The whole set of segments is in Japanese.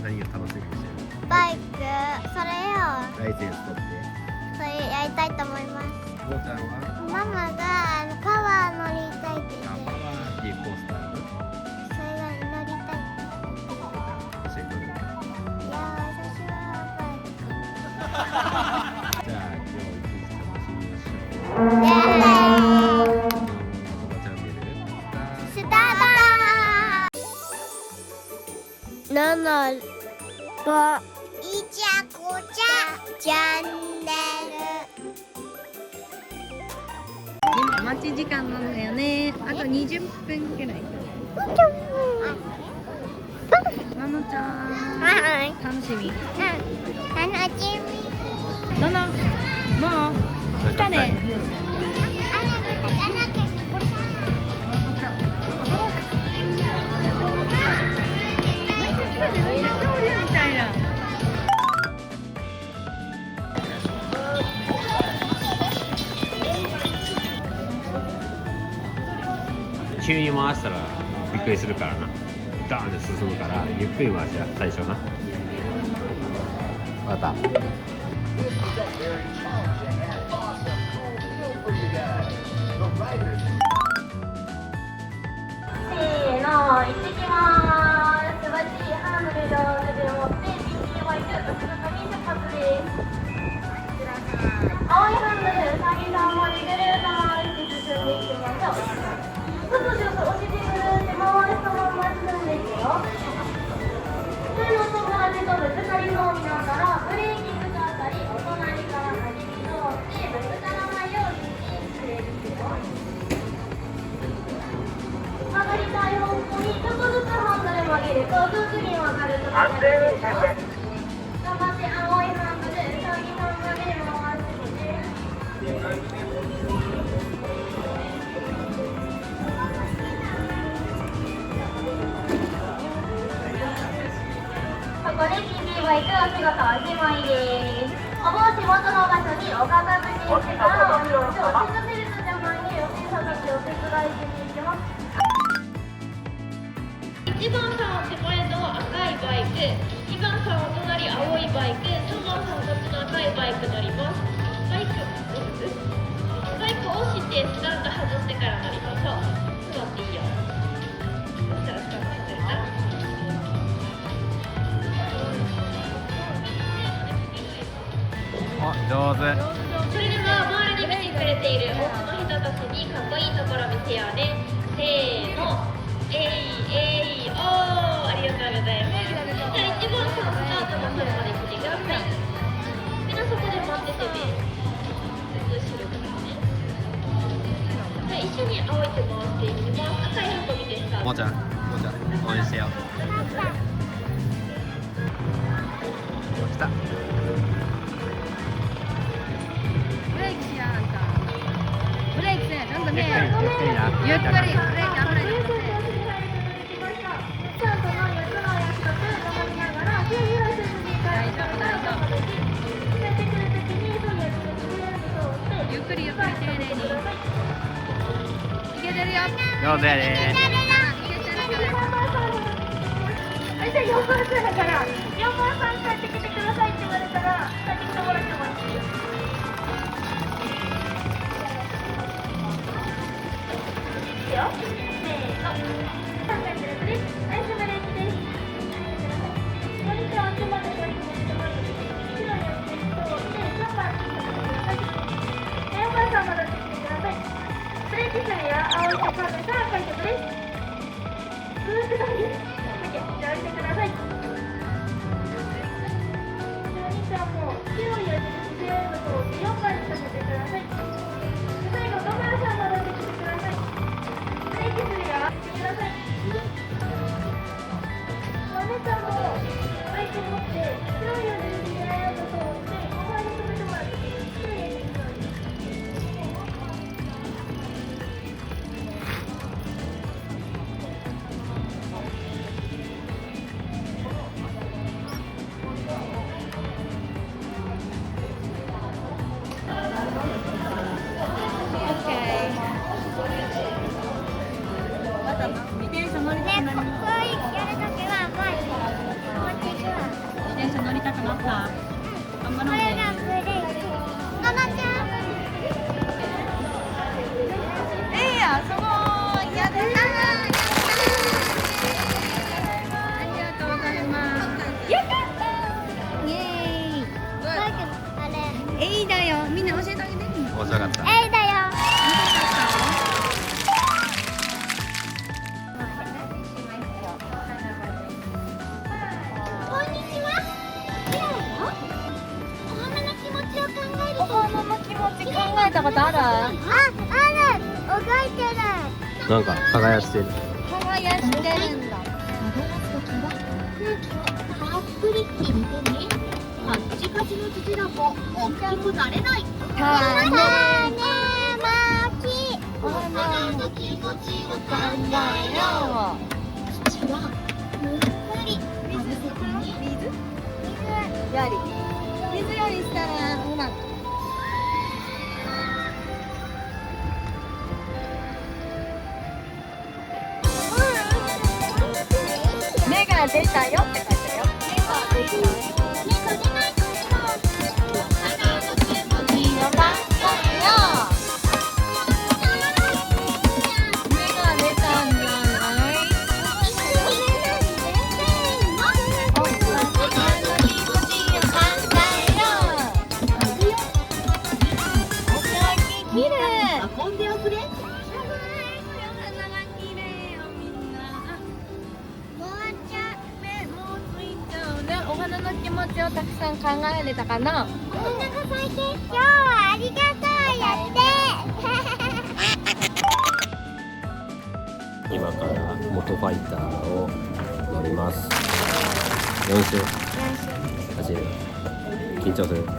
何を楽しみにしてる？バイク、それよ。ライセンス取って。それやりたいと思います。もーちゃんは？ママがパワー乗りたいって言ってる。パワーっていうコースター。それが乗りたい。一緒に乗る。いや、私はバイク。じゃあ今日一日楽しみましょう。イエーイ。パパチャンネルスタート。7、5、いちゃこちゃチャンネ今待ち時間なんだよね。あと20分くらい。なのちゃん、ル。はい。楽しみ。楽しみ。のの、もう来たね。みたいな。急に回したらびっくりするからな。ダーンって進むからゆっくり回しや最初な。また。せーの、行ってきまーす。素晴らしいハンドルを持って BT バイク後ろ髪出発です。青いハンドル、うさぎさんまでぐるーっと回して進んでいきましょう。ちょっと落ちてぐるーって回したまま進んでいくよ。普通の友達とぶつかりそうになったらブレーキ使ったりお隣から端に通ってぶつからないようにしてくれるよ。曲がりたい方向にちょっとずつハンドル曲げると上手に曲がると安全ですよ。頑張って青いハンドル、うさぎさんまで回してみて。ここで TB バイクお仕事おしまいです。おもう手元の場所にお片付けしてからお荷物をシートベルト邪魔にお手探しお手伝いしに行きます。1番さん手前の赤いバイク、2番さんお隣青いバイク、3番さんこっちの赤いバイク乗ります。バイクを押してスタンド外してから乗りましょう。座っていいよ。そしたらスタンド外れた。あ、上手。それでは周りに来てくれている多くの人たちにかっこいいところ見せようね。せーの、えいえいおー、ありがとうございます。じゃあ1番さんスタートのとこまで来てください。みんなそこで待っててね。後ろからね。じゃあ一緒に青い手回していきます。赤い箱見てスタート。もーちゃん応援してよ。来た。ブレーキしやあんた。ブレーキせん、ちゃんとね。ゆっくりな。ゆっくり、ブレーキ危ない。ちゃんとの4つの約束守りながらヒューヒュー進んでいかないとダメです。決めてくるときにそういうふうにぐるっと通ってゆっくり丁寧に。いけてるよ。上手やね。いけてるから。じゃあ4番さんだから4番さん帰ってきてくださいって言われたら帰ってきてもらってもいいです。いいよ。せーの。3回するとです。ナイスブレーキです。こんにちは。ちょっと待って、これもちょっと待って。後ろにおって通って3番に来てください。4番さん戻ってきてください。ブレーキするよ。青いところでさあ書いてブレーキ。ずーっと書いて。じゃあ降りてください。また頑張ろうこれね。がブレイク。ママちゃん。すごい。やったー。ありがとうございます。やったー。イエーイ。あれ。エイだよ。みんな教えてあげて。面白かった。えいだよ。こんにちは。ミラよ。お花の気持ちを考えると。お花の気持ち考えたことある？ある。覚えてる。なんか輝してる。輝してるんだ。たっぷりって見てね。カッチカチの土だと大きくなれない。種まき。お花の気持ちを考考えよう。土はゆっくりかぶせてね。水より水よりしたらうまく。芽が出たよって書いてあるよ。芽が出たよ。いいのばっかりよ。芽が出たんじゃない？お花の気持ちを考えよう。お花きれい。運んでおくれ。お花がきれいよみんな。もうちゃ目もうついちゃうね。お花の気持ちをたくさん考えれたかな。お花が咲いて今日はありがとうやって今から元ファイターを乗ります。4周走る。緊張する。頑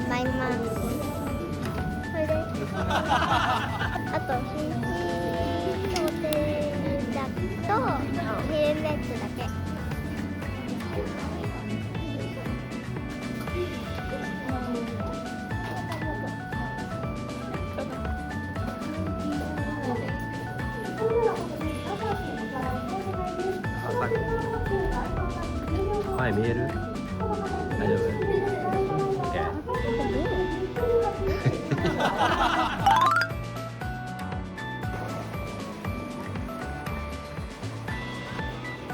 張ります。これであと肘と手だとヘルメットだけ。前見える？大丈夫？ OK。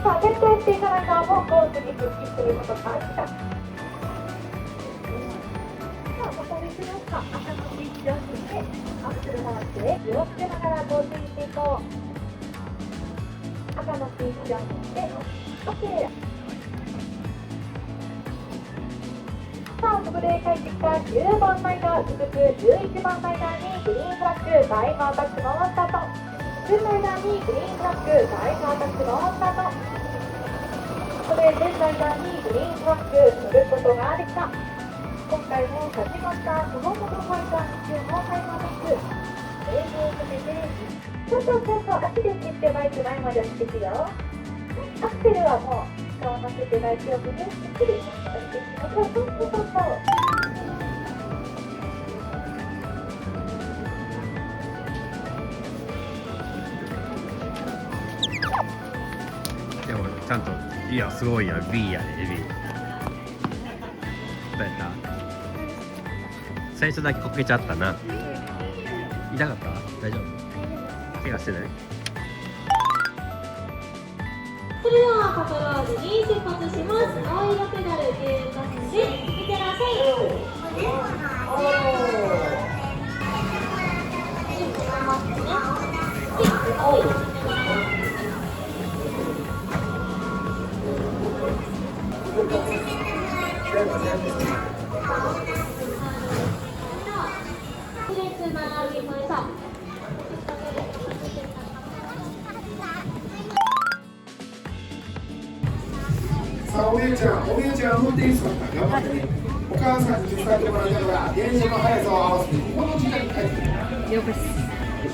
さあ、徹底していかないともうコースに復帰することがあるか。さあ、ここでしますか。赤のスイッチを切ってアクセル回して気をつけながらコースにしていこう。赤のスイッチを切って OK。さあ、そこで帰ってきた9番ライダー、続く11番ライダーにグリーンフラッグ、タイムアタックのスタート。10ライダーにグリーンフラッグ、タイムアタックのスタート。ここで10ライダーにグリーンフラッグ、取ることができた。今回も始まったこの元ファイター2級のタイムアタック。営業をかけて、ちょっと足で切ってバイク前まで落ちていくよ。アクセルはもう使わなくて大丈夫です。ゆっくり押していきましょう。そう。でもちゃんといやすごいや B やね B。どうやった？最初だけこけちゃったな。痛かった？大丈夫？怪我してない？それではパトロールに出発します。青色ペダル10発でいってらっしゃさあ、お姉ちゃん運転手さんから頑張ってね。お母さんに手伝ってもらいながら電車の速さを合わせてここの時間に帰ってくる。了解です。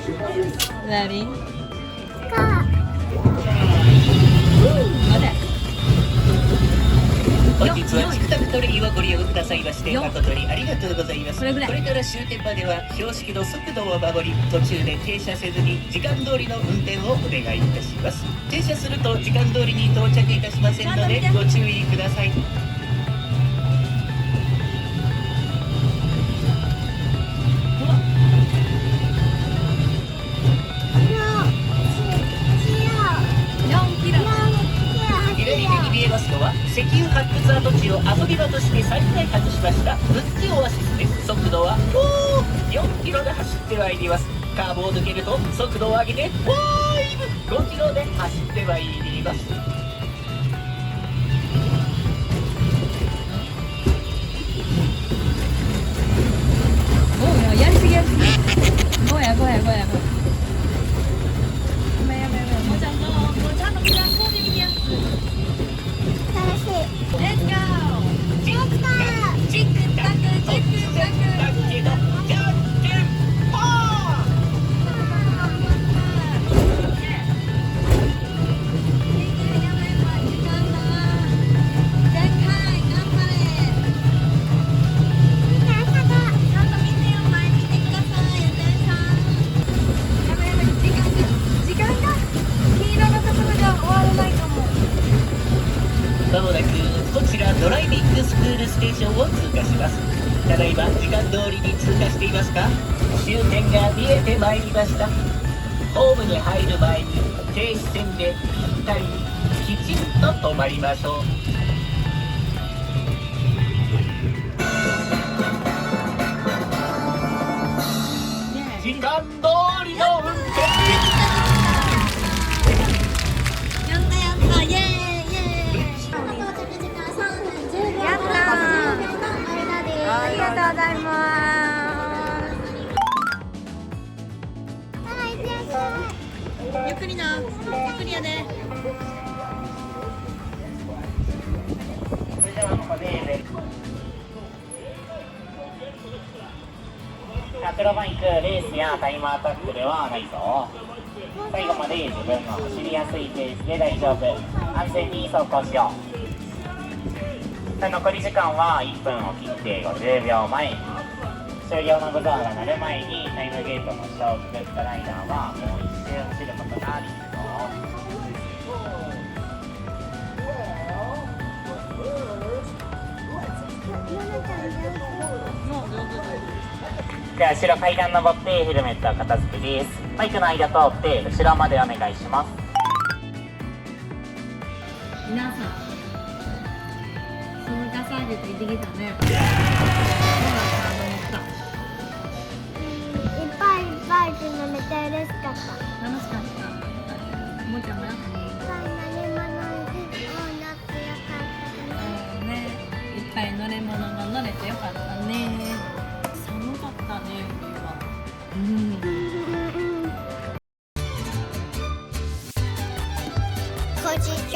出発です。何？本日はチクタクトレインをご利用くださいまして誠にありがとうございます。これぐらいから終点までは標識の速度を守り、途中で停車せずに時間通りの運転をお願いいたします。停車すると時間通りに到着いたしませんのでご注意ください。は石油発掘跡地を遊び場として再開発しましたプッチオアシスです。速度は4キロで走ってまいります。カーブを抜けると速度を上げて5キロで走ってまいります。おうやりすぎやりすぎ。ごやごやごやごや。ごめんやめやめ。もうちゃんとみんなそうでみや。楽しい。レッツゴー。チックタクチックタクだけどじゃんけんぽん。まもなくこちらドライビングスクールステーションを通過します。ただいま時間通りに通過していますか？終点が見えてまいりました。ホームに入る前に停止線でぴったりきちんと止まりましょう。時間通りの運転。やったやったイエーイイエーイ。やったー。ありがとうございます。ゆっくりな。ゆっくりやで。アクロバイクレースやタイムアタックではないぞ。最後まで自分の走りやすいペースで大丈夫。安全に走行しよう。残り時間は1分を切って50秒前。終了のブザーが鳴る前にタイムゲートの下をくぐったライダーはもう一周走ることができるぞ。では後ろ階段登ってヘルメットは片付けです。バイクの間通って後ろまでお願いします。皆さん、そのガサージュと行ってきたね。どうだった？いっぱいいっぱいっていうのめっちゃ嬉しかった。楽しかった。もうちゃんもやったね。いっぱい乗り物を乗ってよかったね。いっぱい乗り物が乗れてよかったね。寒かったね、冬は。ご視聴